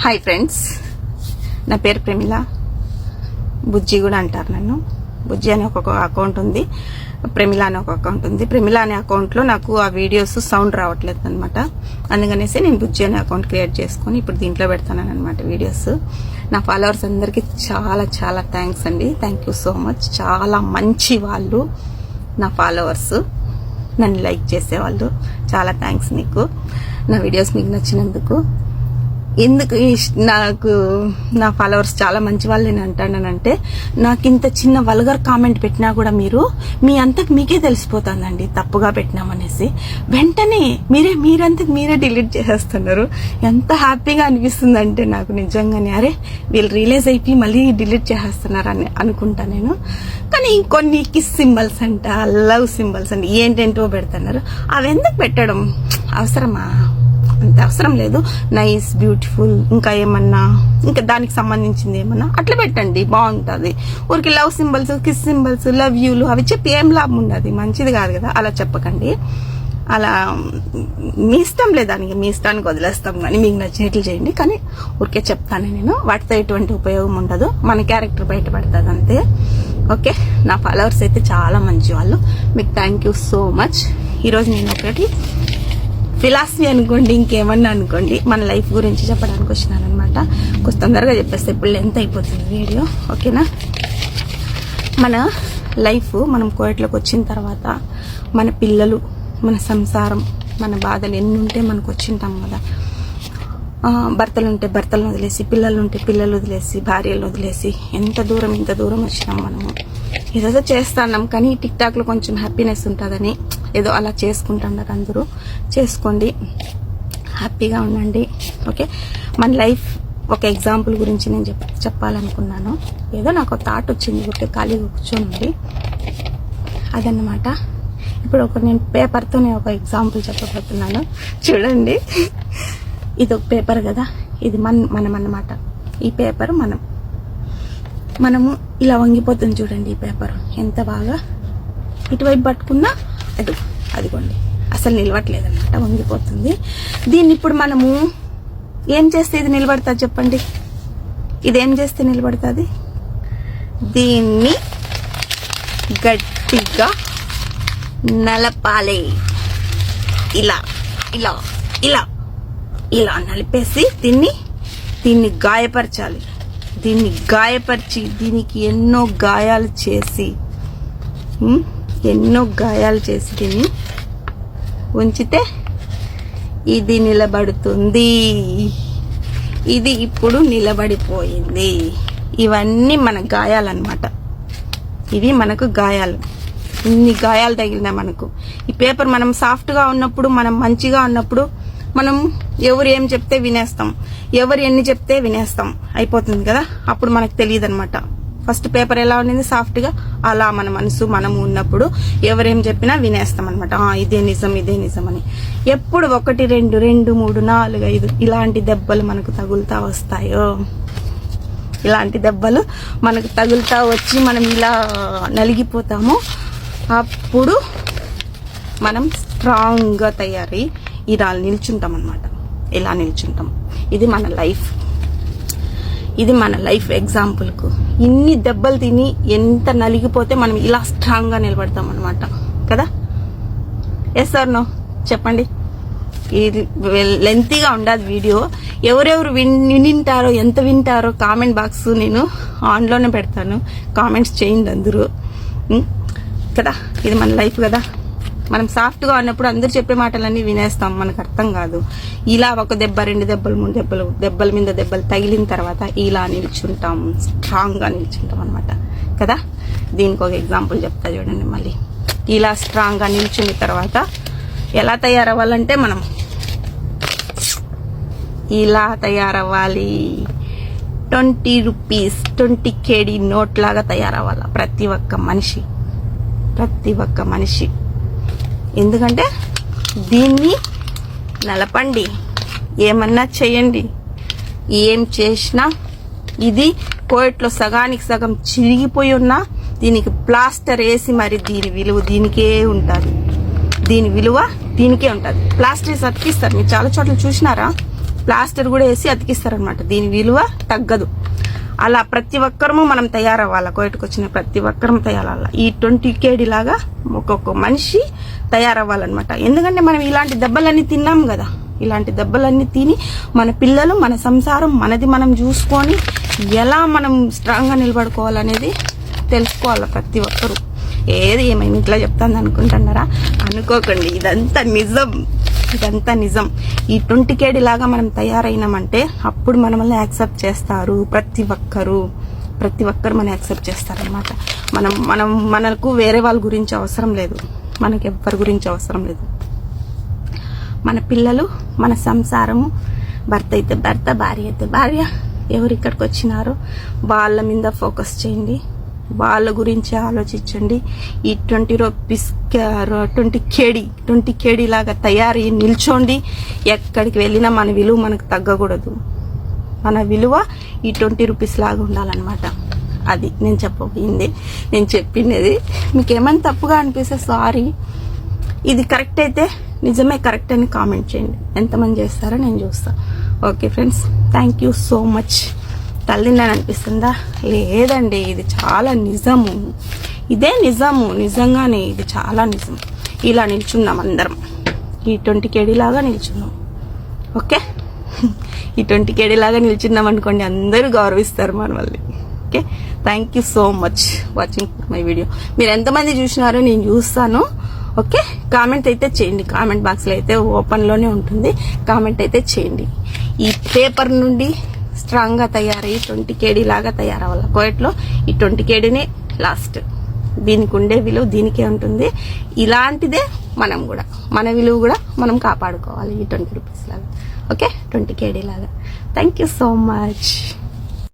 Hi friends, నా పేరు ప్రమిళ. బుజ్జి కూడా అంటారు నన్ను. బుజ్జి అనే ఒక అకౌంట్ ఉంది, ప్రమిళ అనే ఒక అకౌంట్ ఉంది. ప్రమిళ అనే అకౌంట్లో నాకు ఆ వీడియోస్ సౌండ్ రావట్లేదు అనమాట. అందుకనేసి నేను బుజ్జి అనే అకౌంట్ క్రియేట్ చేసుకుని ఇప్పుడు దీంట్లో పెడతాను అనమాట వీడియోస్. నా ఫాలోవర్స్ అందరికీ చాలా చాలా థ్యాంక్స్ అండి. Thank you so much. చాలా మంచి వాళ్ళు నా ఫాలోవర్స్, నన్ను లైక్ చేసేవాళ్ళు. చాలా థ్యాంక్స్ నీకు. నా వీడియోస్ మీకు నచ్చినందుకు. ఎందుకు నాకు నా ఫాలోవర్స్ చాలా మంచి వాళ్ళు నేను అంటానంటే, నాకు ఇంత చిన్న వల్గర్ కామెంట్ పెట్టినా కూడా మీరు మీ అంతకు మీకే తెలిసిపోతుందండి తప్పుగా పెట్టినామనేసి. వెంటనే మీరంతకు మీరే డిలీట్ చేసేస్తున్నారు. ఎంత హ్యాపీగా అనిపిస్తుందంటే నాకు నిజంగానే, అరే వీళ్ళు రియలైజ్ అయిపోయి మళ్ళీ డిలీట్ చేసేస్తున్నారు అని అనుకుంటా నేను. కానీ ఇంకొన్ని కిస్ సింబల్స్ అంట, లవ్ సింబల్స్ అంట, ఏంటేంటో పెడుతున్నారు. అవి ఎందుకు పెట్టడం అవసరమా? అంత అవసరం లేదు. నైస్, బ్యూటిఫుల్, ఇంకా ఏమన్నా, ఇంకా దానికి సంబంధించింది ఏమన్నా అట్లా పెట్టండి, బాగుంటుంది. ఊరికి love symbols, kiss symbols, love యూలు అవి చెప్పి ఏం లాభం ఉండదు, మంచిది కాదు కదా. అలా చెప్పకండి. అలా మీ ఇష్టం లేదానికి, మీ ఇష్టానికి వదిలేస్తాం, కానీ మీకు నచ్చినట్లు చేయండి. కానీ ఊరికే చెప్తాను నేను, వాటితో ఎటువంటి ఉపయోగం ఉండదు. మన క్యారెక్టర్ బయటపడుతుంది అంతే. ఓకే, నా ఫాలోవర్స్ అయితే చాలా మంచి వాళ్ళు. మీకు థ్యాంక్ యూ సో మచ్. ఈరోజు నేను ఒకటి ఫిలాసఫీ అనుకోండి, ఇంకేమన్నా అనుకోండి, మన లైఫ్ గురించి చెప్పడానికి వచ్చినాను అనమాట. కొంచెం తొందరగా చెప్పేస్తే ఇప్పుడు ఎంత అయిపోతుంది వీడియో, ఓకేనా? మన లైఫ్, మనం కోయట్లోకి వచ్చిన తర్వాత మన పిల్లలు, మన సంసారం, మన బాధలు ఎన్ని ఉంటే మనకు వచ్చింటాం కదా. భర్తలు ఉంటే భర్తలను వదిలేసి, పిల్లలు ఉంటే పిల్లలు వదిలేసి, భార్యలను వదిలేసి ఇంత దూరం వచ్చినాం మనము. ఏదేదో చేస్తున్నాం, కానీ టిక్ టాక్ లో కొంచెం హ్యాపీనెస్ ఉంటుందని ఏదో అలా చేసుకుంటున్నారు. అందరూ చేసుకోండి, హ్యాపీగా ఉండండి. ఓకే, మన లైఫ్ ఒక ఎగ్జాంపుల్ గురించి నేను చెప్పాలనుకున్నాను. ఏదో నాకు థాట్ వచ్చింది, ఒకటి ఖాళీగా కూర్చొని అదన్నమాట. ఇప్పుడు నేను పేపర్తోనే ఒక ఎగ్జాంపుల్ చెప్పబోతున్నాను. చూడండి, ఇది ఒక పేపర్ కదా, ఇది మనం అన్నమాట. ఈ పేపర్ మనము ఇలా వంగిపోతుంది చూడండి. ఈ పేపర్ ఎంత బాగా ఇటువైపు పట్టుకున్నా అదిగోండి, అసలు నిలవట్లేదన్నమాట, వంగిపోతుంది. దీన్ని ఇప్పుడు మనము ఏం చేస్తే ఇది నిలబడుతుంది చెప్పండి? ఇదేం చేస్తే నిలబడుతుంది? దీన్ని గట్టిగా నలపాలి. ఇలా ఇలా ఇలా ఇలా నలిపేసి దీన్ని గాయపరచాలి. దీన్ని గాయపరిచి, దీనికి ఎన్నో గాయాలు చేసి దీన్ని ఉంచితే ఇది నిలబడుతుంది. ఇది ఇప్పుడు నిలబడిపోయింది. ఇవన్నీ మన గాయాలన్నమాట. ఇవి మనకు గాయాలు. ఇన్ని గాయాలు తగిలినా మనకు. ఈ పేపర్ మనం సాఫ్ట్గా ఉన్నప్పుడు, మనం మంచిగా ఉన్నప్పుడు, మనం ఎవరు ఏం చెప్తే వినేస్తాం, ఎవరు ఎన్ని చెప్తే వినేస్తాం, అయిపోతుంది కదా. అప్పుడు మనకు తెలియదు అనమాట. ఫస్ట్ పేపర్ ఎలా ఉండింది, సాఫ్ట్గా. అలా మన మనసు మనము ఉన్నప్పుడు ఎవరేం చెప్పినా వినేస్తాం అనమాట. ఇదే నిజం, ఇదే నిజం అని. ఎప్పుడు 1, 2, 3, 4, 5 ఇలాంటి దెబ్బలు మనకు తగులుతా వస్తాయో, ఇలాంటి దెబ్బలు మనకు తగులుతా వచ్చి మనం ఇలా నలిగిపోతామో, అప్పుడు మనం స్ట్రాంగ్గా తయారై ఇలా నిల్చుంటాం అనమాట. ఇలా నిల్చుంటాం. ఇది మన లైఫ్. ఇది మన లైఫ్ ఎగ్జాంపుల్కు. ఇన్ని దెబ్బలు తిని ఎంత నలిగిపోతే మనం ఇలా స్ట్రాంగ్గా నిలబడతాం అనమాట కదా. ఎస్ ఆర్ నో చెప్పండి. ఇది లెంతీగా ఉండదు వీడియో. ఎవరెవరు వింటారో, ఎంత వింటారో కామెంట్ బాక్స్ నేను ఆన్లోనే పెడతాను. కామెంట్స్ చేయండి అందరూ కదా. ఇది మన లైఫ్ కదా. మనం సాఫ్ట్గా ఉన్నప్పుడు అందరు చెప్పే మాటలన్నీ వినేస్తాం, మనకు అర్థం కాదు. ఇలా 1 దెబ్బ, 2 దెబ్బలు, 3 దెబ్బలు, దెబ్బల మీద దెబ్బలు తగిలిన తర్వాత ఇలా నిల్చుంటాం, స్ట్రాంగ్గా నిల్చుంటాం అనమాట కదా. దీనికి ఒక ఎగ్జాంపుల్ చెప్తా చూడండి. మళ్ళీ ఇలా స్ట్రాంగ్గా నిల్చున్న తర్వాత ఎలా తయారవ్వాలంటే, మనం ఇలా తయారవ్వాలి. 20 రూపీస్ 20 KD నోట్ లాగా తయారవ్వాలి ప్రతి ఒక్క మనిషి. ఎందుకంటే దీన్ని నలపండి, ఏమన్నా చేయండి, ఏం చేసినా ఇది కోయట్లో సగానికి సగం చిరిగిపోయి ఉన్నా దీనికి ప్లాస్టర్ వేసి మరి దీని విలువ దీనికే ఉంటుంది. దీని విలువ దీనికే ఉంటుంది. ప్లాస్టర్ వేసి అతికిస్తారు. మీరు చాలా చోట్ల చూసినారా? ప్లాస్టర్ కూడా వేసి అతికిస్తారనమాట. దీని విలువ తగ్గదు. అలా ప్రతి ఒక్కరము మనం తయారవ్వాలి. కోయటకు వచ్చిన ప్రతి ఒక్కరం తయారవ్వాలి. ఈ 20 KD లాగా ఒక్కొక్క మనిషి తయారవ్వాలన్నమాట. ఎందుకంటే మనం ఇలాంటి దెబ్బలన్నీ తిన్నాం కదా. ఇలాంటి దెబ్బలన్నీ తిని మన పిల్లలు, మన సంసారం, మనది మనం చూసుకొని ఎలా మనం స్ట్రాంగ్గా నిలబడుకోవాలనేది తెలుసుకోవాలి ప్రతి ఒక్కరు. ఏది ఏమైనా ఇట్లా చెప్తాను అనుకుంటున్నారా? అనుకోకండి, ఇదంతా నిజం. ఈ 20 KD లాగా మనం తయారైనామంటే అప్పుడు మనల్ని యాక్సెప్ట్ చేస్తారు. ప్రతి ఒక్కరు మనం యాక్సెప్ట్ చేస్తారనమాట. మనకు వేరే వాళ్ళ గురించి అవసరం లేదు. మనకి ఎవ్వరి గురించి అవసరం లేదు. మన పిల్లలు, మన సంసారము, భర్త అయితే భర్త, భార్య అయితే భార్య, ఎవరు ఇక్కడికి వచ్చినారో వాళ్ళ మీద ఫోకస్ చేయండి. వాళ్ళ గురించి ఆలోచించండి. ఈ 20 KD లాగా తయారీ నిల్చోండి. ఎక్కడికి వెళ్ళినా మన విలువ మనకు తగ్గకూడదు. మన విలువ ఈ 20 రూపీస్ లాగా ఉండాలన్నమాట. అది నేను చెప్పబోయింది, నేను చెప్పినది. మీకు ఏమైనా తప్పుగా అనిపిస్తే సారీ. ఇది కరెక్ట్ అయితే నిజమే కరెక్ట్ అని కామెంట్ చేయండి. ఎంతమంది చేస్తారో నేను చూస్తా. Okay friends, thank you so much. తల్లిందని అనిపిస్తుందా? లేదండి, ఇది చాలా నిజము. ఇదే నిజము, నిజంగానే ఇది చాలా నిజం. ఇలా నిల్చున్నాం అందరం, ఈ 20 KD లాగా నిల్చున్నాం. ఓకే, ఈ 20 KD లాగా నిల్చున్నాం అనుకోండి, అందరూ గౌరవిస్తారు మనల్ని. Okay, thank you so much watching my video. మీరు ఎంతమంది చూసినారో నేను చూస్తాను. ఓకే, కామెంట్ అయితే చేయండి. కామెంట్ బాక్స్లో అయితే ఓపెన్లోనే ఉంటుంది. కామెంట్ అయితే చేయండి. ఈ పేపర్ నుండి స్ట్రాంగ్గా తయారయ్యి 20 KD లాగా తయారవ్వాలి. కోయట్లో ఈ 20 KDనే లాస్ట్. దీనికి ఉండే విలువ దీనికే ఉంటుంది. ఇలాంటిదే మనం కూడా, మన విలువ కూడా మనం కాపాడుకోవాలి ఈ 20 రూపీస్ లాగా. ఓకే, 20 KD లాగా. Thank you so much.